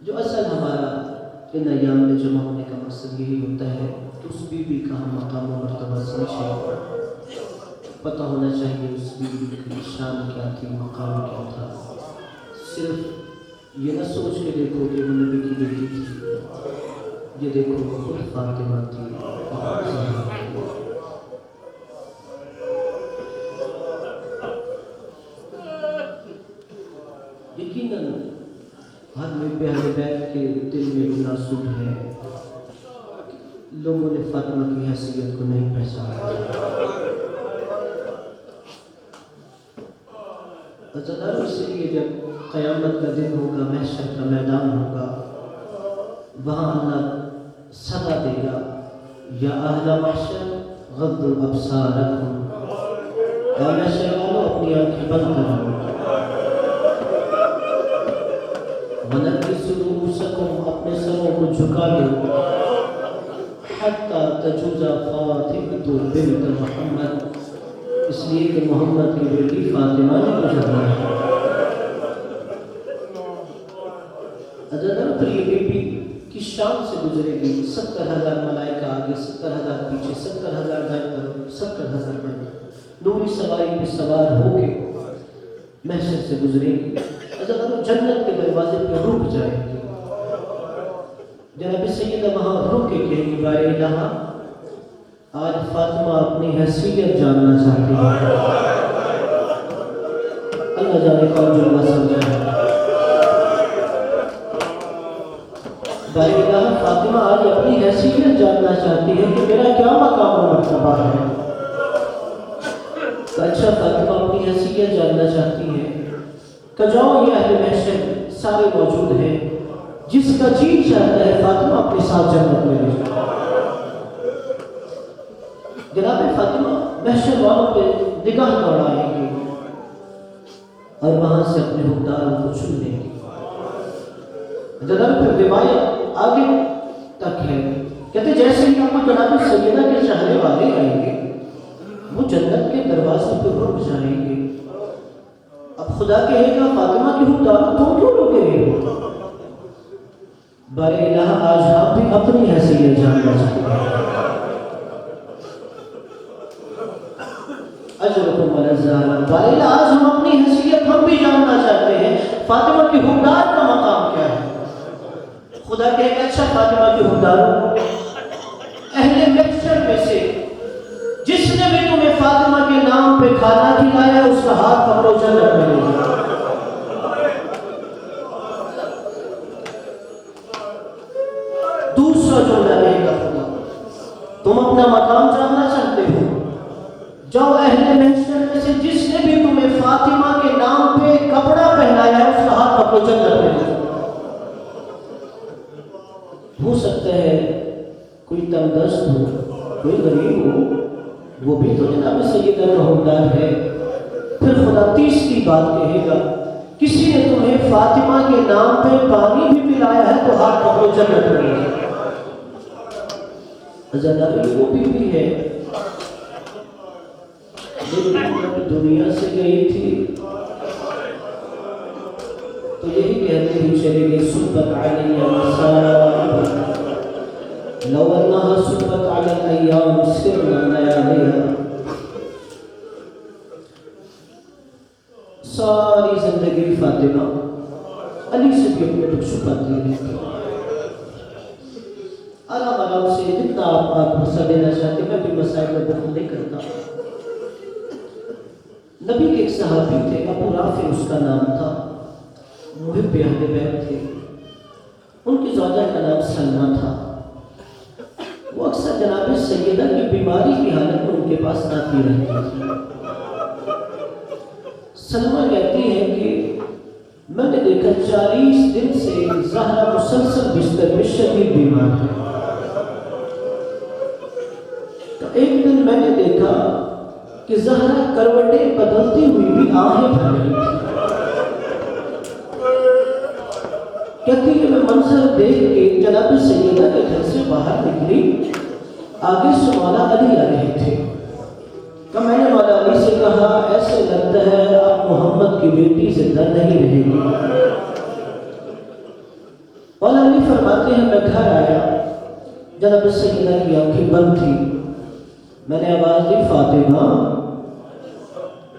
جو اصل ہمارا ان ایام میں جمع ہونے کا مقصد یہی ہوتا ہے کہ اس بی بی کا ہم مقام و مرتبہ سمجھیں، پتہ ہونا چاہیے اس بی بی کی شان کیا تھی، مقام کیا تھا۔ صرف یہ نہ سوچ کے دیکھو کہ وہ نبی کی بیٹی تھی، یہ دیکھو وہ خود فاطمہ تھی۔ یقیناً ہر میں اہل بیت کے دل میں مناسب ہے، لوگوں نے فاطمہ کی حیثیت کو نہیں پہچانا۔ ضرور اس لیے جب قیامت کا دن ہوگا، محشر کا میدان ہوگا، وہاں اللہ صدا دے گا، یا اہل محشر غضوا ابصارکم، اے محشر والو اپنی آنکھیں بند کرو، وَنَكِّسُ رُؤُوسَكُمْ اپنے سروں کو جھکا دو، حَتَّى تَجُوزَ فَاطِمَةُ بِنْتُ محمد، اس لیے کہ محمد کی بیٹی فاطمہ نے گزرنا ہے۔ اجدر پر یہ بیٹی کی شان سے گزرے گی، 70,000 ملائکہ آگے، 70,000 پیچھے، 70,000 دائیں طرف، 70,000 بائیں طرف، نوری سواری پہ سوار ہو کے محشر سے گزرے گی۔ اجدر جنت کے دروازے پہ رک جائے گی، جناب سیدہ وہاں رک کے کہے گی بارے الہا آج فاطمہ اپنی حیثیت جاننا چاہتی ہے۔ اللہ جانے کون جو اللہ سمجھا ہے۔ بارے الہا فاطمہ آج اپنی حیثیت جاننا چاہتی ہے کہ میرا کیا مقام و مرتبہ ہے۔ اچھا فاطمہ اپنی حیثیت جاننا چاہتی ہے کہ جاؤ یہ اہل محشر سارے موجود ہیں، جس کا جی چاہتا ہے فاطمہ اپنے ساتھ جنت میں لے جائے۔ جناب فاطمہ محشر والوں پہ نگاہ دوڑائیں گے اور وہاں سے اپنے حکمرانوں کو چن لیں گے۔ جناب پھر روایت آگے تک ہے، کہتے جیسے ہی آپ کو جناب سیدہ کے چہرے والے آئیں گے وہ جنت کے دروازے پہ رک جائیں گے۔ اب خدا کہے گا فاطمہ کے حکمرانوں تم کیوں رکے ہو؟ بارے الہ آج ہم بھی اپنی حیثیت جاننا چاہتے ہیں۔ اجرکم علی الزہرا، بارے الہ آج ہم اپنی حیثیت ہم بھی جاننا چاہتے ہیں، فاطمہ کی حکمران کا مقام کیا ہے؟ خدا کہے گا اچھا فاطمہ کی حکمران اہل محشر میں سے جس نے بھی تمہیں فاطمہ کے نام پہ کھانا کھلایا اس کا ہاتھ پکڑو جنت میں لے جاؤ۔ دوسرا جملہ کہے گا خدا تم اپنا مقام جاننا چاہتے ہو، جاؤ اہل محشر میں سے جس نے بھی تمہیں فاطمہ کے نام پہ کپڑا پہنایا ہے اس کا ہاتھ پکڑو جنت میں لے جاؤ۔ ہو سکتا ہے کوئی تنگ دست ہو، کوئی غریب ہو، وہ بھی تو جناب سیدہ کا حکمران ہے۔ پھر خدا تیسری بات کہے گا کسی نے تمہیں فاطمہ کے نام پہ پانی بھی پلایا ہے تو ہاتھ پکڑو جنت میں لے جاؤ۔ وہ بھی ہے لیکن جب دنیا سے گئی تھی تو یہی کہتے ہی چلے گئے صبت علیہ مصائب لو انہا صبت علی الایام سرنا لیالیا۔ ساری زندگی فاطمہ علی سے بھی اپنے دکھ چھپاتی رہتی. آرام سے جتنا آپ حصہ دینا چاہتے میں بھی مسائل میں دخل نہیں کرتا. نبی کے ایک صحابی تھے، ابو رافع اس کا نام تھا، محب اہل بیت تھے. ان کی زوجہ کا نام سلمہ تھا. وہ اکثر جناب سیدہ کی بیماری کی حالت میں ان کے پاس آتی رہتی تھی. سلمہ کہتی ہے کہ میں نے دیکھا 40 دن سے زہرا مسلسل بستر میں شدید بیمار ہے. تو ایک دن میں نے دیکھا کہ زہرا کروٹیں بدلتی ہوئی بھی آہیں بھر رہی تھی. کہتی کہ میں منظر دیکھ کے جناب سیدہ کے گھر سے باہر نکلی. آگے سے مولا علی آ رہے تھے. کہ میں نے مولا علی سے کہا ایسے لگتا ہے اب محمد کی بیٹی زندہ نہیں رہے گی. مولا علی فرماتے ہیں میں گھر آیا، جناب سیدہ کی آنکھیں بند تھی. میں نے آواز دی فاطمہ،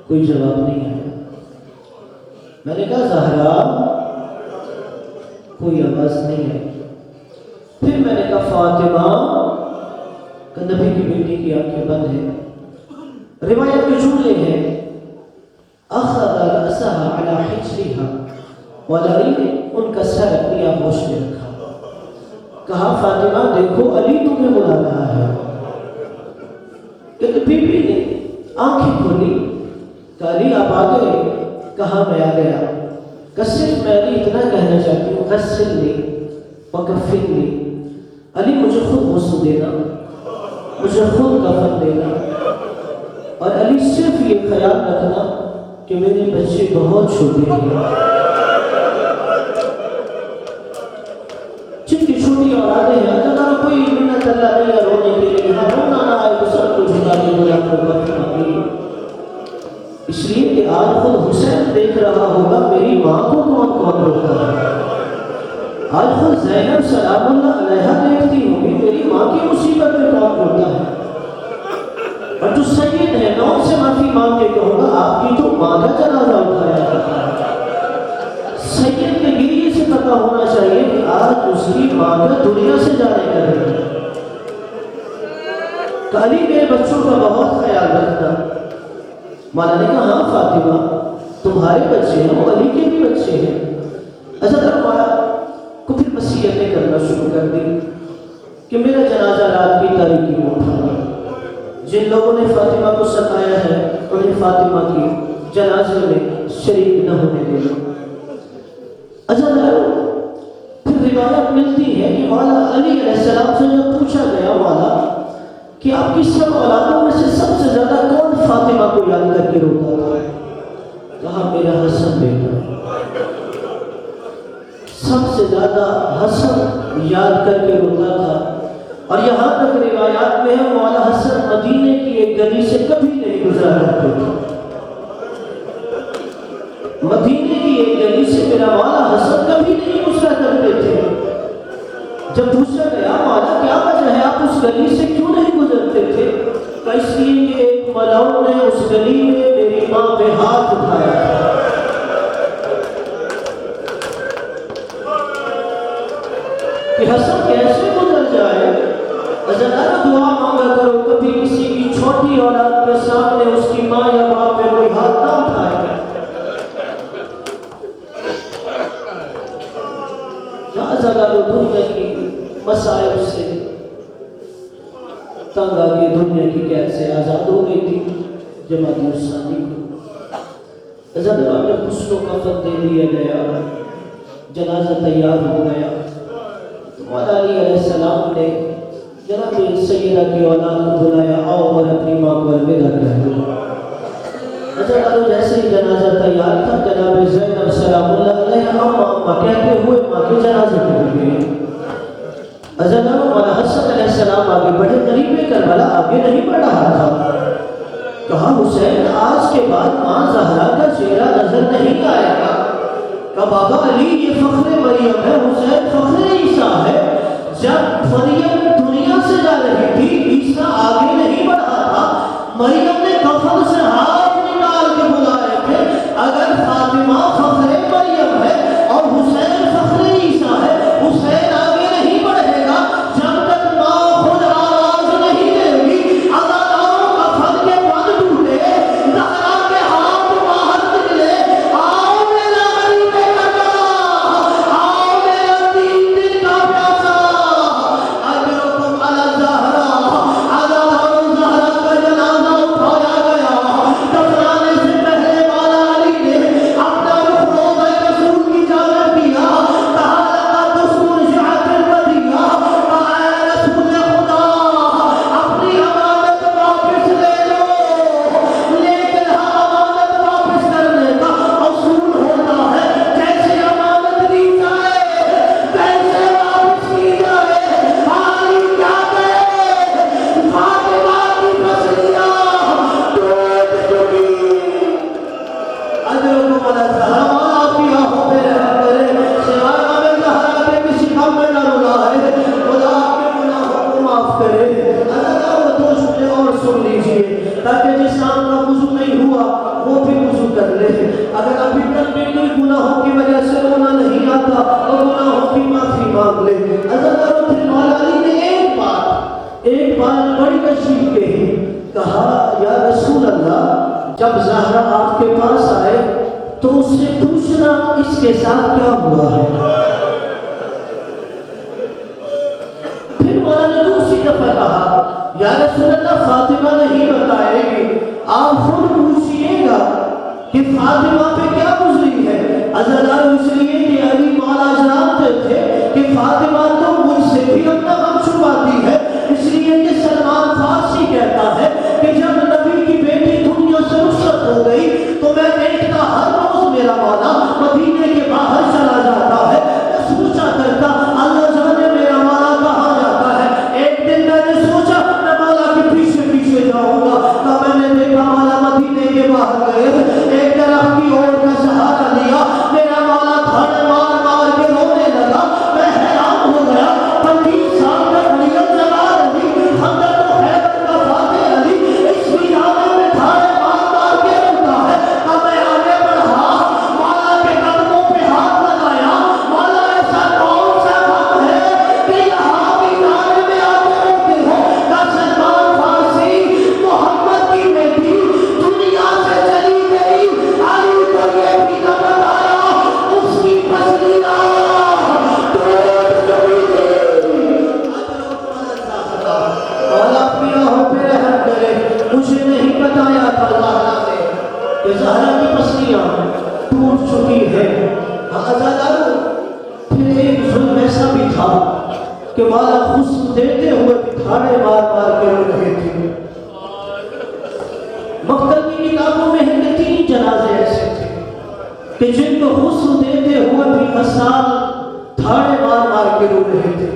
کوئی جواب نہیں آیا. میں نے کہا زہرا، کوئی آواز نہیں آئی. پھر میں نے کہا فاطمہ، کہ نبی کی بیٹی کی آنکھیں بند ہیں. روایت کے جملے ہیں اخذ رأسها على حجرها، مولا علی نے ان کا سر اپنی آغوش میں رکھا. کہا فاطمہ دیکھو علی تمہیں بلا رہا ہے. کہ بی بی نے آنکھیں کھولی. کہ علی آپ آ گئے؟ کہا میں آ گیا. کہ صرف میں علی اتنا کہنا چاہتی ہوں غسلنی وکفنی، علی مجھے خود غسل دینا، مجھے خود کفن دینا، اور علی صرف یہ خیال رکھنا کہ میرے بچے بہت چھوٹے ہیں. جن کی چھوٹی اولادیں ہیں اگر کوئی منت اللہ نہیں رونے کے لیے یہاں رونا نہ آئے تو سب کو جھکا کے بلا کر وقت مانگی. اس لیے کہ آج خود حسین دیکھ رہا ہوگا میری ماں کو کون کون روتا ہے. آج خود زینب سلام اللہ علیہا دیکھتی ہوگی میری ماں کی مصیبت میں کون روتا ہے. اور جو سید ہے میں ان سے معافی مانگ کے کہوں گا آپ کی تو ماں کا جنازہ اٹھایا جاتا ہے. سید کے گریے سے پتہ ہونا چاہیے کہ آج اس کی ماں کا دنیا سے جانے کا ہے. کہ علی میرے بچوں کا بہت خیال رکھنا. مولا نے کہا ہاں فاطمہ تمہارے بچے ہیں وہ علی کے بھی بچے ہیں. اچھا تر مولا کو پھر وصیتیں کرنا شروع کر دی کہ میرا جنازہ رات کی تاریکی میں اٹھانا. جن لوگوں نے فاطمہ کو ستایا ہے انہیں فاطمہ کی جنازے میں شریک نہ ہونے دینا. اچھا پھر روایت ملتی ہے کہ مولا علی علیہ السلام سے جب پوچھا گیا مولا کہ آپ کی سب اولادوں میں سے سب سے زیادہ کون فاطمہ کو یاد کر کے روتا تھا؟ کہا میرا حسن بیٹا. سب سے زیادہ حسن یاد کر کے روتا تھا. اور یہاں تک روایات میں ہے مولا حسن مدینے کی ایک گلی سے کبھی نہیں گزرا کرتے تھے. مدینے کی ایک گلی سے میرا مولا حسن کبھی نہیں گزرا کرتے تھے. جب پوچھا گیا مولا کیا وجہ ہے آپ اس گلی سے کیوں نہیں گزرتے تھے؟ تو اس لیے کہ ایک ملعون نے اس گلی میں میری ماں پہ ہاتھ اٹھایا تھا. کہ حسن کیسے گزر جائے؟ ذرا دعا مانگا کرو کبھی کسی کی چھوٹی اولاد کے سامنے اس کی ماں یا باپ پہ کوئی ہاتھ نہ اٹھائے گا. دنیا کی مسائل سے تنگ آگے دنیا کی قید سے آزاد ہو گئی تھی. جماعت اسلامی کو زیادہ میں غسل و کفن دے دیا گیا، جنازہ تیار ہو گیا. مولا علی علیہ السلام نے جناب سیدہ کی اولاد کو بلایا آؤ اور اپنی ماں کو الوداع کہہ دو. اچھا جیسے ہی جنازہ تیار تھا جناب زینب سلام اللہ علیہ اما کہتے ہوئے ماں کے جنازے پہ گئے. حضرت مولا حسن علیہ السلام آگے بڑھے. قریب کربلا آگے نہیں بڑھ رہا تھا. کہا حسین آج کے بعد ماں زہرا کا چہرہ نظر نہیں آئے گا. کہا بابا علی یہ فخر مریم ہے، حسین فخر عیسیٰ ہے. جب مریم دنیا سے جا رہی تھی عیسیٰ آگے نہیں بڑھا تھا. مریم نے کفن سے ہاتھ نکال کے بلائے تھے. اگر فاطمہ فخر مریم ہے اور حسین سے پوچھنا اس کے ساتھ کیا ہوا ہے. پھر مولا نے دوسری دفعہ کہا یا رسول اللہ فاطمہ نہیں بتائے گی, آپ خود پوچھئے گا کہ فاطمہ پہ کیا گزری ہے. عزیزان اس لیے کہ علی مولا جانتے تھے کہ فاطمہ تو مجھ سے بھی اپنا غم چھپاتی ہے, اس لیے کہ سلمان فارسی کہتا ہے کہ جب نبی کی بیٹی دنیا سے رخصت ہو گئی تو میں دیکھتا ہر روز میرا مولا مدینے کے باہر چلا جاتا ہے. میں سوچا کرتا اللہ جانے میرا مولا کہاں جاتا ہے. ایک دن میں نے سوچا میں مولا کے پیچھے پیچھے جاؤں گا, تو میں نے دیکھا مولا مدینے کے باہر گئے, ایک درخت کی اور کا سہارا لیا, میرا مولا کھڑے مار مار کے رونے لگا. میں حیران ہو گیا, 25 سال کا غریب جوان علی, حضرت خیبر کا فاتح علی اس ویرانے میں کھڑے مار مار کے روتا ہے. اب میں آگے بڑھا, مولا کے قدموں پہ ہاتھ لگایا, مولا ایسا کون سا غم ہے کہ یہاں ویرانے میں آتے روتے ہو. کہ سلمان فارسی محمد کی بیٹی دنیا سے چلی گئی, علی کو یہ بھی نہ بتایا اس کی پسلیاں ٹوٹ چکی تھی. مولا اپنی آہوں پہ رحم کرے, مجھے نہیں بتایا تھا اللہ نے کہ زہرا کی پسلیاں ٹوٹ چکی ہے. پھر ایک ظلم ایسا بھی تھا کہ مولا حسن دیتے ہوئے بھی تھانے مار مار کے رو رہے تھے. مقتل کی کتابوں میں ہم 3 جنازے ایسے تھے کہ جن کو حسن دیتے ہوئے بھی غسال تھانے مار مار کے رو رہے تھے.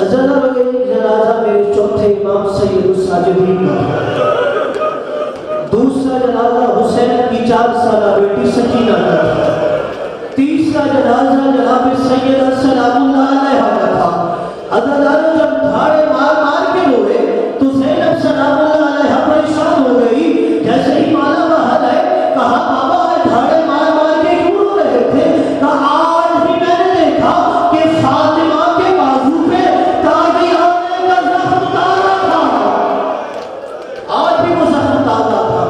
عزیزان ایک جنازہ میرے چوتھے امام سید الساجدین کا تھا. دوسرا جنازہ حسین کی 4 سالہ بیٹی سکینہ کا تھا. تیسرا جنازہ جناب سیدہ سلام اللہ علیہ کا تھا. عزیزان جب تھانے مار مار کے روئے تو زینب سلام اللہ علیہ پریشان ہو گئی. جیسے ہی مولا باہر آئے کہا بابا تھانے مار مار کے کیوں رو رہے تھے. کہا آج بھی میں نے دیکھا کہ فاطمہ کے بازو پہ تاغیانے کا زخم تازہ تھا, آج بھی وہ زخم تازہ تھا.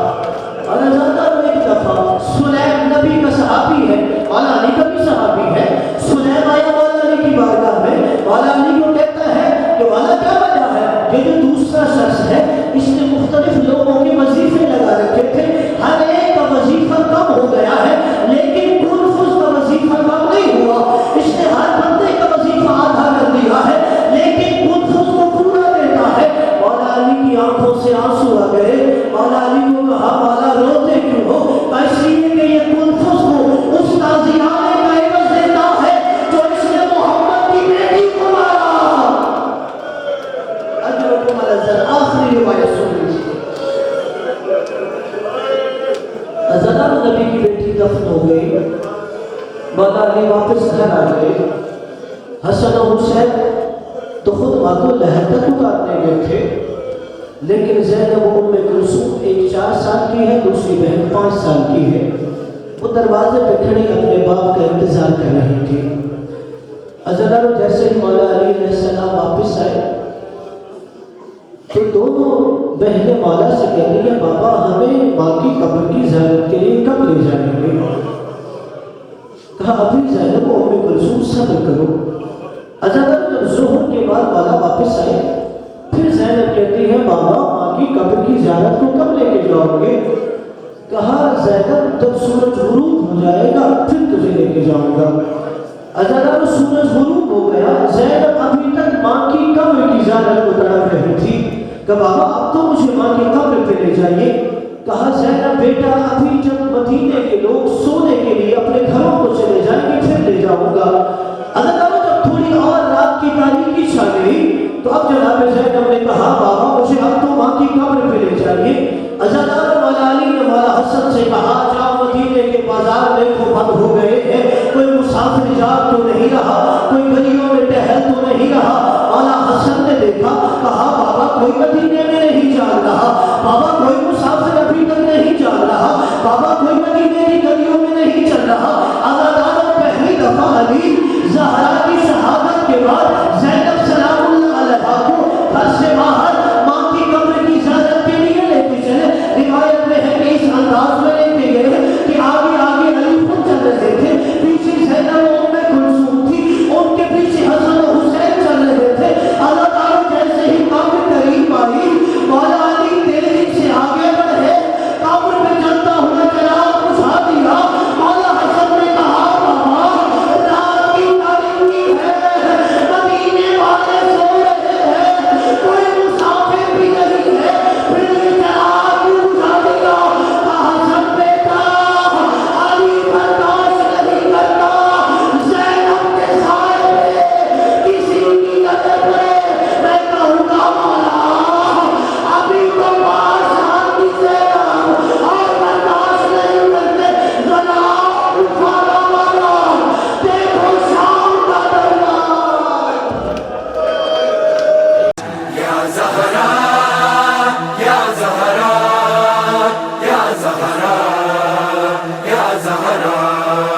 اور عزیزان ایک دفعہ سلیم نبی کا صحابی ہے, مولا علی کا بھی صحابی ہے. سلیم آیا مولا علی کی بارگاہ میں, مولا علی کو کہتا ہے کہ مولا کیا وجہ ہے. یہ جو دوسرا شخص ہے اس نے مختلف لوگوں کے وظیفے لگا رکھے تھے, ہر ایک کا وظیفہ کم ہو گیا ہے لیکن کنفذ کا وظیفہ کم نہیں ہوا. اس نے ہر بندے کا وظیفہ آدھا کر دیا ہے لیکن کنفذ کو پورا دیتا ہے. مولا علی کی آنکھوں سے آنسو آ گئے. مولا علی کو کہا مولا روتے کیوں ہو. اس لیے کہ یہ کنفذ کو اس تازیانے کا عوض دیتا ہے جو اس نے محمد کی بیٹی کو مارا. اجرکم الازل. آخری روایت سن لیجیے. ازدار نبی کی بیٹی دفن ہو گئی, مولا علی واپس گھر آ گئے. حسن و حسین تو خود ماں کو لہر تک اتارنے گئے تھے, لیکن زینب ام کلثوم ایک 4 سال کی ہے, دوسری بہن 5 سال کی ہے. وہ دروازے پہ کھڑی اپنے باپ کا انتظار کر رہی تھی. ازدار جیسے ہی مولا علی علیہ السلام واپس آئے تو دونوں بہنیں مولا سے کہہ رہی ہیں بابا ہمیں ماں کی قبر کی زیارت کے لیے کب لے جائیں گے. کہا ابھی زینب و ام کلثوم صبر کرو. عزیزان جب ظہر کے بعد مولا واپس آئے پھر زینب کہتی ہے بابا ماں کی قبر کی زیارت کو کب لے کے جاؤ گے. کہا زینب جب سورج غروب ہو جائے گا پھر تجھے لے کے جاؤں گا. عزیزان سورج غروب ہو گیا, زینب ابھی تک ماں کی قبر کی زیارت کو تڑپ رہی تھی. کہ بابا اب تو مجھے ماں کی قبر پہ لے جائیے. کہا زینب بیٹا ابھی جب مدینے کے لوگ سونے کے لیے اپنے گھروں کو چلے جائیں گے پھر لے جاؤں گا. عزیزان جب تھوڑی اور رات کی تاریکی چھا گئی تو اب جناب زینب نے کہا بابا مجھے اب تو ماں کی قبر پہ لے جائیے. عزیزان مولا علی نے مولا حسن سے کہا جاؤ مدینے کے بازار دیکھو بند ہو گئے ہیں, کوئی مسافر جاگ تو نہیں رہا, کوئی گلیوں میں ٹہل تو نہیں رہا. مولا حسن نے دیکھا, کہا بابا کوئی مدینے میں نہیں جاگ رہا, بابا کوئی مسافر ابھی تک نہیں جاگ رہا, بابا کوئی مدینے کی گلیوں میں نہیں چل رہا.
اللہ